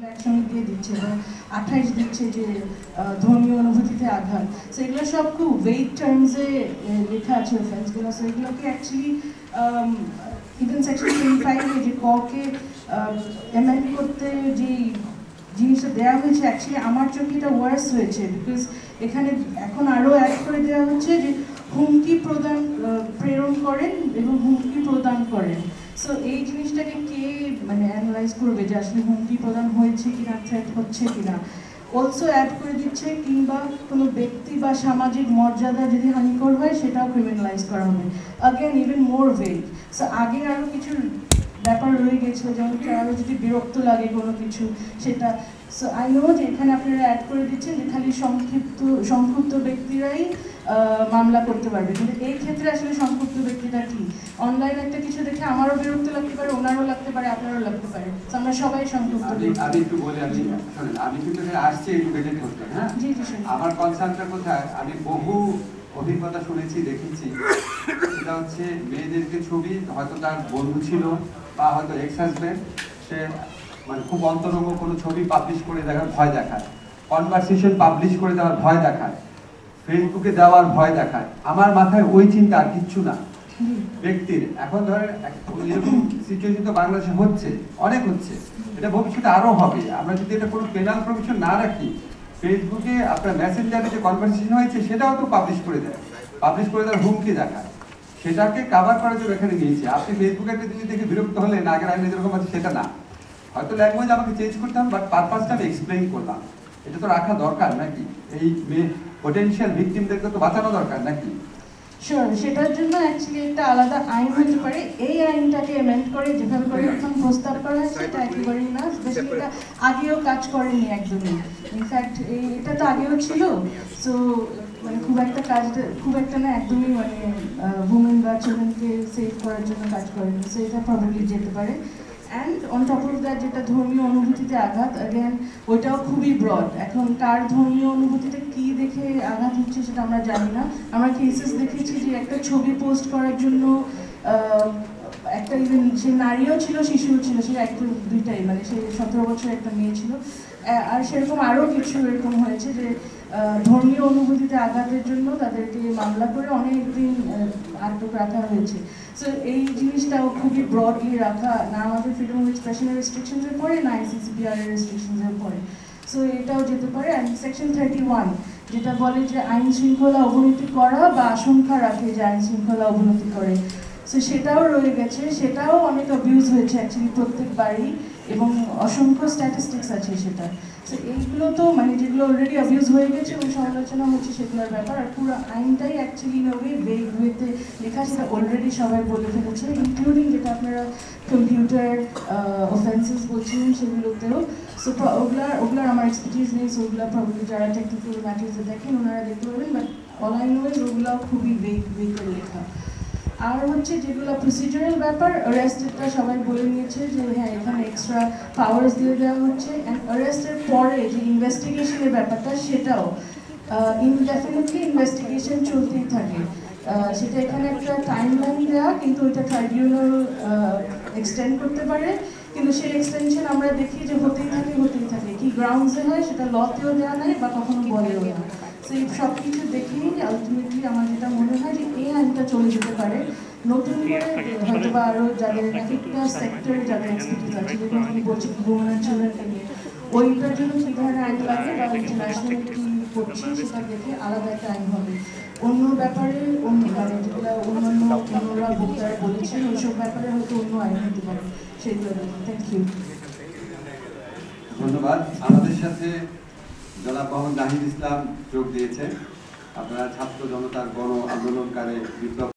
এগুলো একসঙ্গে দিয়ে দিচ্ছে বা 28 দিচ্ছে যে ধর্মীয় অনুভূতিতে আঘাত। সো এগুলো সব খুব ভেগ টার্মসে লেখা আছে অফেন্সগুলো। সো এগুলোকে অ্যাকচুয়ালি ইভেন সেকশন 25 যে ককে অ্যামেন্ড করতে যে জিনিসটা দেওয়া হয়েছে, অ্যাকচুয়ালি আমার চোখে এটা ওয়ার্স হয়েছে, বিকজ এখানে এখন আরও অ্যাড করে দেওয়া হচ্ছে যে হুমকি প্রেরণ করেন এবং হুমকি প্রদান করেন। সো এই জিনিসটাকে কে মানে অ্যানালাইজ করবে যে আসলে হুমকি প্রদান হয়েছে কিনা, থ্রেট হচ্ছে কিনা। অলসো অ্যাড করে দিচ্ছে কিংবা কোনো ব্যক্তি বা সামাজিক মর্যাদা যদি হানিকর হয় সেটাও ক্রিমিনালাইজ করা হবে। Again even more vague. So আগে আরও কিছু ব্যাপার রয়ে গেছিলো, যেমন কারো যদি বিরক্ত লাগে কোনো কিছু সেটা। সো আই নো যে এখানে আপনারা অ্যাড করে দিচ্ছেন যে খালি সংক্ষুব্ধ ব্যক্তিরাই মামলা করতে পারবে, কিন্তু এই ক্ষেত্রে আসলে সংক্ষুব্ধ ব্যক্তিটা কি? অনলাইনে একটা কিছু দেখে আমারও বিরক্ত লাগতে পারে, ওনারও লাগতে পারে, আপনারও লাগতে পারে, আমরা সবাই সংক্ষুব্ধ। আমি একটু বলি, আমি কিন্তু আসছি এই ডিবেট করতে। হ্যাঁ, আমার কনসার্নটা কোথায়, আমি বহু অভিজ্ঞতা শুনেছি, দেখেছি। সেটা হচ্ছে মেয়েদেরকে ছবি, হয়তো তার বন্ধু ছিল বা হয়তো এক্স হাজবেন্ড, সে মানে খুব অন্তরঙ্গ কোনো ছবি পাবলিশ করে দেখার ভয় দেখায়, কনভারসেশন পাবলিশ করে দেওয়ার ভয় দেখায়, ফেসবুকে দেওয়ার ভয় দেখায়। আমার মাথায় ওই চিন্তা আর কিচ্ছু না ব্যক্তির। এখন ধরেন এরকম সিচুয়েশন তো বাংলাদেশে হচ্ছে, অনেক হচ্ছে, এটা ভবিষ্যতে আরো হবে। আমরা যদি এটা কোনো পেনাল প্রভিশন না রাখি, ফেসবুকে আপনার মেসেঞ্জারে যে কনভারসেশন হয়েছে সেটাও তো পাবলিশ করে দেয়, পাবলিশ করে দেওয়ার হুমকি দেখায়। সেটাকে কাভার করার জন্য এখানে নিয়েছি। আপনি ফেসবুকে একটা জিনিস দেখে বিরক্ত হলেন, আগের আইনে যেরকম আছে সেটা না, হয়তো ল্যাঙ্গুয়েজ আমাকে চেঞ্জ করতে হবে, বাট পারপাসটা আমি এক্সপ্লেইন করলাম। এটা তো রাখা দরকার নাকি? এই পটেনশিয়াল ভিকটিমদেরকে তো বাঁচানো দরকার নাকি? শিওর, সেটার জন্য অ্যাকচুয়ালি একটা আলাদা আইন হতে পারে। এই আইনটাকে অ্যামেন্ড করে যেভাবে করে এখন প্রস্তাব করা হয়েছে এটা একেবারেই না, স্পেশালি এটা আগেও কাজ করেনি একদমই। ইনফ্যাক্ট এটা তো আগেও ছিল। সো মানে খুব একটা না, একদমই মানে উমেন বা চিলড্রেনকে সেভ করার জন্য কাজ করেনি। সো এটা প্রবাবলি যেতে পারে। And on top of that যেটা ধর্মীয় অনুভূতিতে আঘাত, অ্যাগেন ওইটাও খুবই ব্রড। এখন কার ধর্মীয় অনুভূতিতে কি দেখে আঘাত হচ্ছে সেটা আমরা জানি না। আমরা কেসেস দেখেছি যে একটা ছবি পোস্ট করার জন্য একটা ইভেন সে নারীও ছিল, শিশুও ছিল, সে একটা দুইটাই, মানে সে 17 বছরের একটা মেয়ে ছিল। আর সেরকম আরও কিছু এরকম হয়েছে যে ধর্মীয় অনুভূতিতে আঘাতের জন্য তাদেরকে মামলা করে অনেক দিন আটক রাখা হয়েছে। সো এই জিনিসটাও খুবই ব্রডলি রাখা, না আমাদের ফ্রিডম অফ এক্সপ্রেশনের রেস্ট্রিকশনসের পরে, না ICCPR এর রেস্ট্রিকশনসের পরে। সো এটাও যেতে পারে। অ্যান্ড সেকশন 31 যেটা বলে যে আইন শৃঙ্খলা অবনতি করা বা আশঙ্কা রাখে যে আইন শৃঙ্খলা অবনতি করে, সো সেটাও রয়ে গেছে। সেটাও অনেক অ্যাবিউজ হয়েছে অ্যাকচুয়ালি প্রত্যেকবারই, এবং অসংখ্য স্ট্যাটিস্টিক্স আছে সেটা। সো এইগুলো তো মানে যেগুলো অলরেডি অ্যাবিউজ হয়ে গেছে এবং সমালোচনা হচ্ছে সেগুলোর ব্যাপার। আর পুরো আইনটাই অ্যাকচুয়ালি নবে ভেগ ওয়েতে লেখা, সেটা অলরেডি সবাই বলে ফেলেছে, ইনক্লুডিং যেটা আপনারা কম্পিউটার অফেন্সেস বলছিলেন সেগুলোতেও। সো ওগুলার আমার এক্সপার্টিস নেই, সো ওগুলো প্রবলি যারা টেকনিক্যাল ম্যাটার্সে দেখেন ওনারা দেখতে পারবেন, but all I know is ওগুলাও খুবই ভেগের লেখা। আর হচ্ছে যেগুলো প্রসিজারাল ব্যাপার, অ্যারেস্টেডটা সবাই বলে নিয়েছে যে হ্যাঁ এখানে এক্সট্রা পাওয়ার্স দিয়ে দেওয়া হচ্ছে। অ্যান্ড অ্যারেস্টের পরে যে ইনভেস্টিগেশনের ব্যাপারটা সেটাও ইনডেফিনিটলি ইনভেস্টিগেশন চলতেই থাকে। সেটা এখানে একটা টাইমলাইন দেওয়া, কিন্তু ওইটা ট্রাইব্যুনাল এক্সটেন্ড করতে পারে, কিন্তু সেই এক্সটেনশন আমরা দেখি যে হতেই থাকে। কি গ্রাউন্ডসে হয় সেটা লতেও দেওয়া নাই বা কখনো বলেও না। সেই সব কিছু দেখেই আলটিমেটলি আমার যেটা মনে হয় যে এই আইনটা চলে যেতে পারে। নতুন করে হয়তো বা আরও যাদের একটা সেক্টরে যাদের এক্সপার্টিস আছে, যেগুলো আমি বলছি উমেন অ্যান্ড চিলড্রেনকে নিয়ে, ওইটার জন্য কী ধরনের আইন লাগে বা ইন্টারন্যাশনাল কী করছে সেটা দেখে আলাদা একটা আইন হবে। অন্য ব্যাপারে মানে যেগুলো অন্যরা বক্তারা বলেছেন ওইসব ব্যাপারে হয়তো অন্য আইন হতে পারে, সেগুলো দেখে। থ্যাংক ইউ, ধন্যবাদ। আমাদের সাথে জনাব মোহাম্মদ নাহিদ ইসলাম যোগ দিয়েছেন। আপনারা ছাত্র জনতার গণ আন্দোলনকারী বিপ্লব